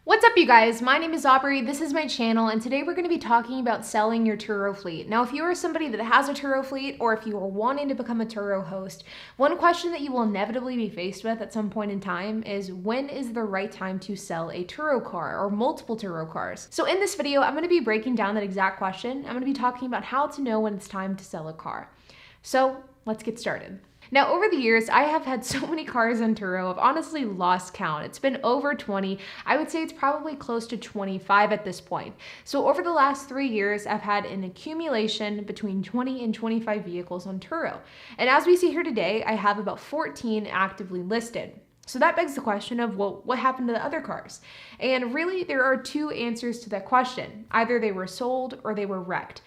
What's up, you guys? My name is Aubrey, this is my channel, and today we're going to be talking about selling your Turo fleet. Now, if you are somebody that has a Turo fleet, or if you are wanting to become a Turo host, one question that you will inevitably be faced with at some point in time is, when is the right time to sell a Turo car, or multiple Turo cars? So in this video, I'm going to be breaking down that exact question. I'm going to be talking about how to know when it's time to sell a car. So let's get started. Now, over the years, I have had so many cars on Turo, I've honestly lost count. It's been over 20. I would say it's probably close to 25 at this point. So over the last 3 years, I've had an accumulation between 20 and 25 vehicles on Turo. And as we see here today, I have about 14 actively listed. So that begs the question of, well, what happened to the other cars? And really, there are two answers to that question. Either they were sold or they were wrecked.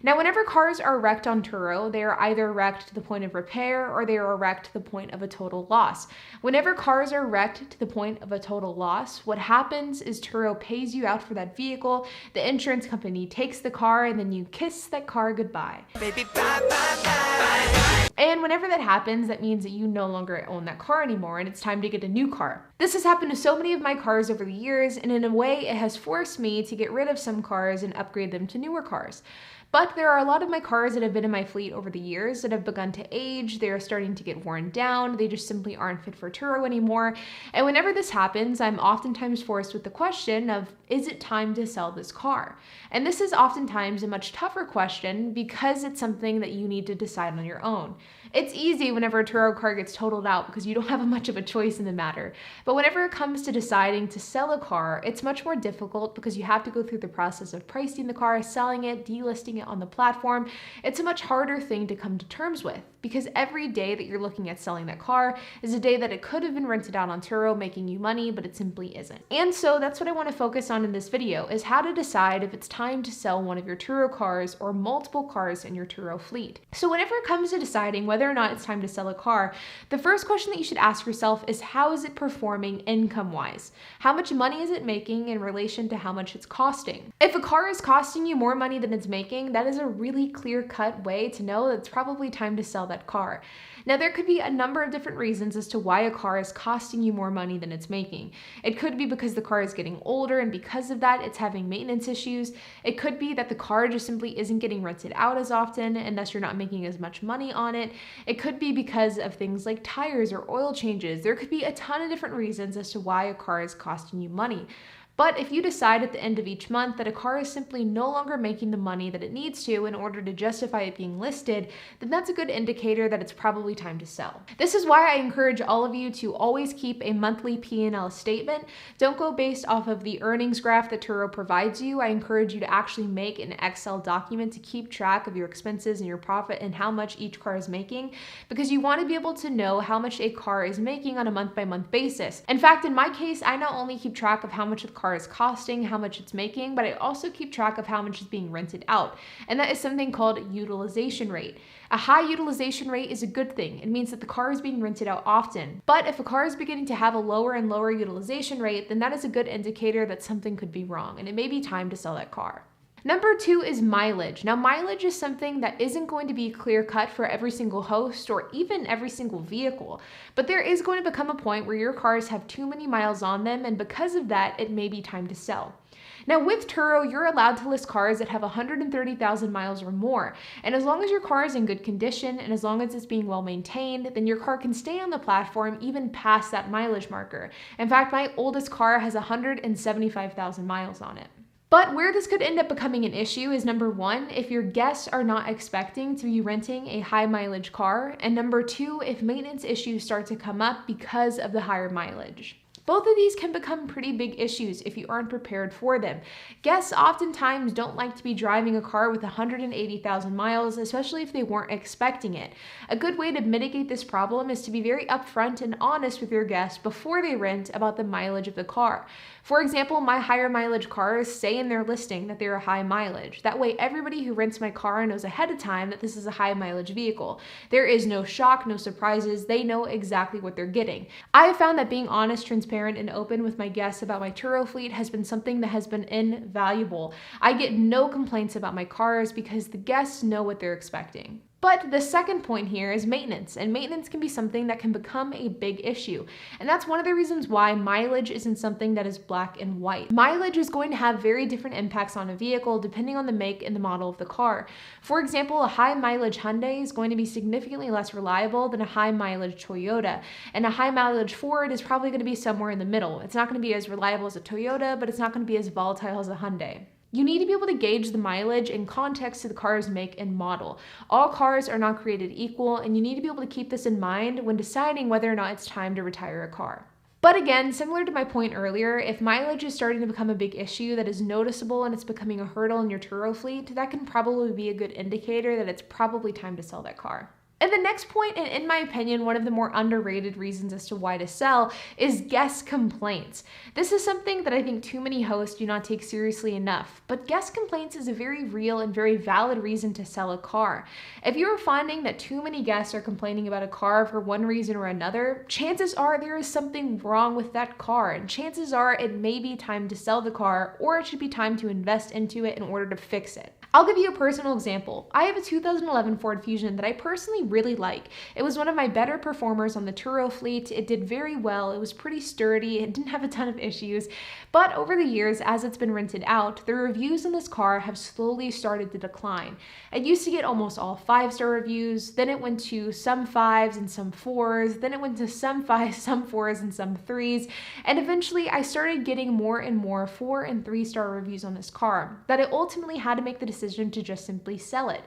Now, whenever cars are wrecked on Turo, they are either wrecked to the point of repair or they are wrecked to the point of a total loss. Whenever cars are wrecked to the point of a total loss, what happens is Turo pays you out for that vehicle, the insurance company takes the car, and then you kiss that car goodbye. Baby, bye, bye, bye. And whenever that happens, that means that you no longer own that car anymore and it's time to get a new car. This has happened to so many of my cars over the years, and in a way, it has forced me to get rid of some cars and upgrade them to newer cars. But there are a lot of my cars that have been in my fleet over the years that have begun to age, they are starting to get worn down, they just simply aren't fit for Turo anymore. And whenever this happens, I'm oftentimes forced with the question of, is it time to sell this car? And this is oftentimes a much tougher question because it's something that you need to decide on your own. It's easy whenever a Turo car gets totaled out because you don't have much of a choice in the matter. But whenever it comes to deciding to sell a car, it's much more difficult because you have to go through the process of pricing the car, selling it, delisting it on the platform. It's a much harder thing to come to terms with because every day that you're looking at selling that car is a day that it could have been rented out on Turo making you money, but it simply isn't. And so that's what I want to focus on in this video, is how to decide if it's time to sell one of your Turo cars or multiple cars in your Turo fleet. So whenever it comes to deciding whether or not it's time to sell a car, the first question that you should ask yourself is, how is it performing income-wise? How much money is it making in relation to how much it's costing? If a car is costing you more money than it's making, that is a really clear-cut way to know that it's probably time to sell that car. Now, there could be a number of different reasons as to why a car is costing you more money than it's making. It could be because the car is getting older and because of that, it's having maintenance issues. It could be that the car just simply isn't getting rented out as often and thus you're not making as much money on it. It could be because of things like tires or oil changes. There could be a ton of different reasons as to why a car is costing you money. But if you decide at the end of each month that a car is simply no longer making the money that it needs to in order to justify it being listed, then that's a good indicator that it's probably time to sell. This is why I encourage all of you to always keep a monthly P&L statement. Don't go based off of the earnings graph that Turo provides you. I encourage you to actually make an Excel document to keep track of your expenses and your profit and how much each car is making, because you want to be able to know how much a car is making on a month-by-month basis. In fact, in my case, I not only keep track of how much the car is costing, how much it's making, but I also keep track of how much is being rented out. And that is something called utilization rate. A high utilization rate is a good thing. It means that the car is being rented out often. But if a car is beginning to have a lower and lower utilization rate, then that is a good indicator that something could be wrong and it may be time to sell that car. Number 2 is mileage. Now, mileage is something that isn't going to be clear-cut for every single host or even every single vehicle, but there is going to become a point where your cars have too many miles on them, and because of that, it may be time to sell. Now, with Turo, you're allowed to list cars that have 130,000 miles or more, and as long as your car is in good condition and as long as it's being well maintained, then your car can stay on the platform even past that mileage marker. In fact, my oldest car has 175,000 miles on it. But where this could end up becoming an issue is, number 1, if your guests are not expecting to be renting a high mileage car, and number 2, if maintenance issues start to come up because of the higher mileage. Both of these can become pretty big issues if you aren't prepared for them. Guests oftentimes don't like to be driving a car with 180,000 miles, especially if they weren't expecting it. A good way to mitigate this problem is to be very upfront and honest with your guests before they rent about the mileage of the car. For example, my higher mileage cars say in their listing that they're a high mileage. That way, everybody who rents my car knows ahead of time that this is a high mileage vehicle. There is no shock, no surprises. They know exactly what they're getting. I have found that being honest, transparent, and open with my guests about my Turo fleet has been something that has been invaluable. I get no complaints about my cars because the guests know what they're expecting. But the second point here is maintenance, and maintenance can be something that can become a big issue. And that's one of the reasons why mileage isn't something that is black and white. Mileage is going to have very different impacts on a vehicle depending on the make and the model of the car. For example, a high mileage Hyundai is going to be significantly less reliable than a high mileage Toyota, and a high mileage Ford is probably going to be somewhere in the middle. It's not going to be as reliable as a Toyota, but it's not going to be as volatile as a Hyundai. You need to be able to gauge the mileage in context to the car's make and model. All cars are not created equal, and you need to be able to keep this in mind when deciding whether or not it's time to retire a car. But again, similar to my point earlier, if mileage is starting to become a big issue that is noticeable and it's becoming a hurdle in your Turo fleet, that can probably be a good indicator that it's probably time to sell that car. And the next point, and in my opinion, one of the more underrated reasons as to why to sell, is guest complaints. This is something that I think too many hosts do not take seriously enough, but guest complaints is a very real and very valid reason to sell a car. If you're finding that too many guests are complaining about a car for one reason or another, chances are there is something wrong with that car, and chances are it may be time to sell the car, or it should be time to invest into it in order to fix it. I'll give you a personal example. I have a 2011 Ford Fusion that I personally really like. It was one of my better performers on the Turo fleet. It did very well. It was pretty sturdy. It didn't have a ton of issues. But over the years, as it's been rented out, the reviews on this car have slowly started to decline. I used to get almost all 5-star reviews. Then it went to some 5s and some 4s. Then it went to some 5s, some 4s, and some 3s. And eventually, I started getting more and more 4- and 3-star reviews on this car that I ultimately had to make the decision to just simply sell it.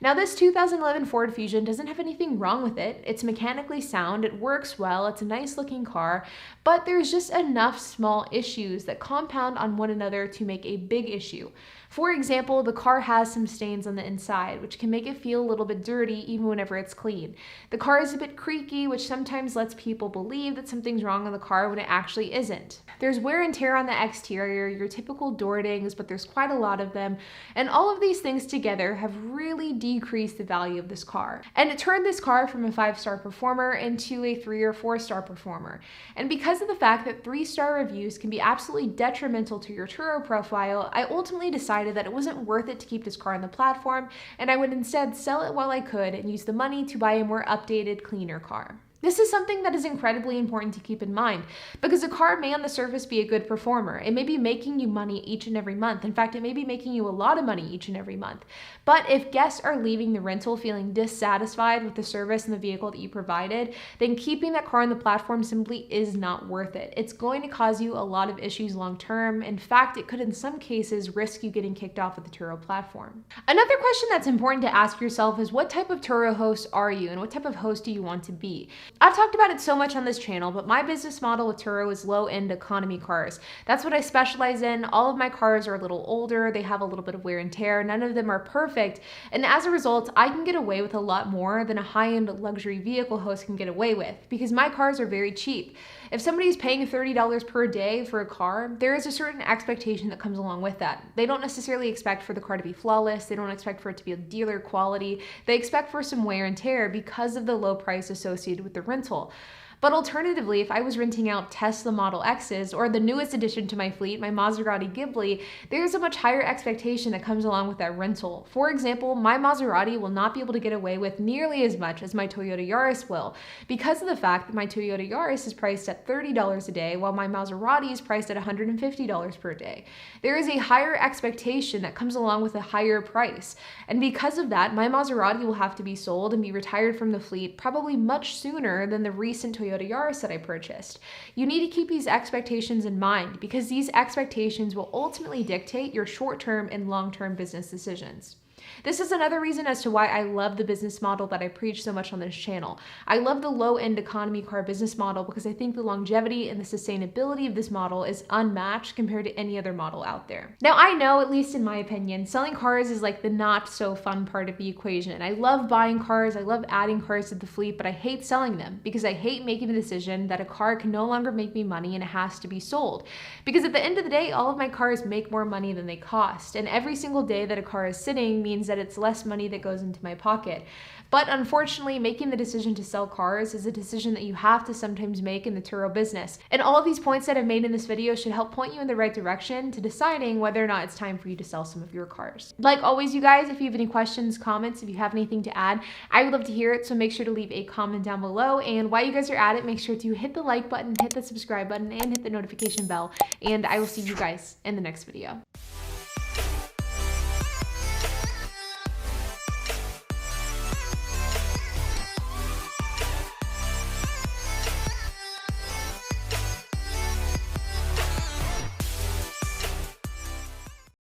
Now, this 2011 Ford Fusion doesn't have anything wrong with it. It's mechanically sound, it works well, it's a nice looking car, but there's just enough small issues that compound on one another to make a big issue. For example, the car has some stains on the inside, which can make it feel a little bit dirty even whenever it's clean. The car is a bit creaky, which sometimes lets people believe that something's wrong on the car when it actually isn't. There's wear and tear on the exterior, your typical door dings, but there's quite a lot of them, and all of these things together have really decreased the value of this car. And it turned this car from a 5-star performer into a 3 or 4-star performer. And because of the fact that 3-star reviews can be absolutely detrimental to your Turo profile, I ultimately decided that it wasn't worth it to keep this car on the platform, and I would instead sell it while I could and use the money to buy a more updated, cleaner car. This is something that is incredibly important to keep in mind because a car may on the surface be a good performer. It may be making you money each and every month. In fact, it may be making you a lot of money each and every month. But if guests are leaving the rental feeling dissatisfied with the service and the vehicle that you provided, then keeping that car on the platform simply is not worth it. It's going to cause you a lot of issues long term. In fact, it could in some cases risk you getting kicked off of the Turo platform. Another question that's important to ask yourself is what type of Turo host are you and what type of host do you want to be? I've talked about it so much on this channel, but my business model with Turo is low-end economy cars. That's what I specialize in. All of my cars are a little older. They have a little bit of wear and tear. None of them are perfect. And as a result, I can get away with a lot more than a high-end luxury vehicle host can get away with because my cars are very cheap. If somebody's paying $30 per day for a car, there is a certain expectation that comes along with that. They don't necessarily expect for the car to be flawless. They don't expect for it to be a dealer quality. They expect for some wear and tear because of the low price associated with the rental. But alternatively, if I was renting out Tesla Model X's or the newest addition to my fleet, my Maserati Ghibli, there's a much higher expectation that comes along with that rental. For example, my Maserati will not be able to get away with nearly as much as my Toyota Yaris will because of the fact that my Toyota Yaris is priced at $30 a day while my Maserati is priced at $150 per day. There is a higher expectation that comes along with a higher price. And because of that, my Maserati will have to be sold and be retired from the fleet probably much sooner than the recent Toyota Yaris that I purchased. You need to keep these expectations in mind because these expectations will ultimately dictate your short-term and long-term business decisions. This is another reason as to why I love the business model that I preach so much on this channel. I love the low-end economy car business model because I think the longevity and the sustainability of this model is unmatched compared to any other model out there. Now, I know, at least in my opinion, selling cars is like the not so fun part of the equation. I love buying cars, I love adding cars to the fleet, but I hate selling them because I hate making the decision that a car can no longer make me money and it has to be sold. Because at the end of the day, all of my cars make more money than they cost, and every single day that a car is sitting means means that it's less money that goes into my pocket. But unfortunately, making the decision to sell cars is a decision that you have to sometimes make in the Turo business. And all of these points that I've made in this video should help point you in the right direction to deciding whether or not it's time for you to sell some of your cars. Like always, you guys, if you have any questions, comments, if you have anything to add, I would love to hear it. So make sure to leave a comment down below. And while you guys are at it, make sure to hit the like button, hit the subscribe button, and hit the notification bell. And I will see you guys in the next video.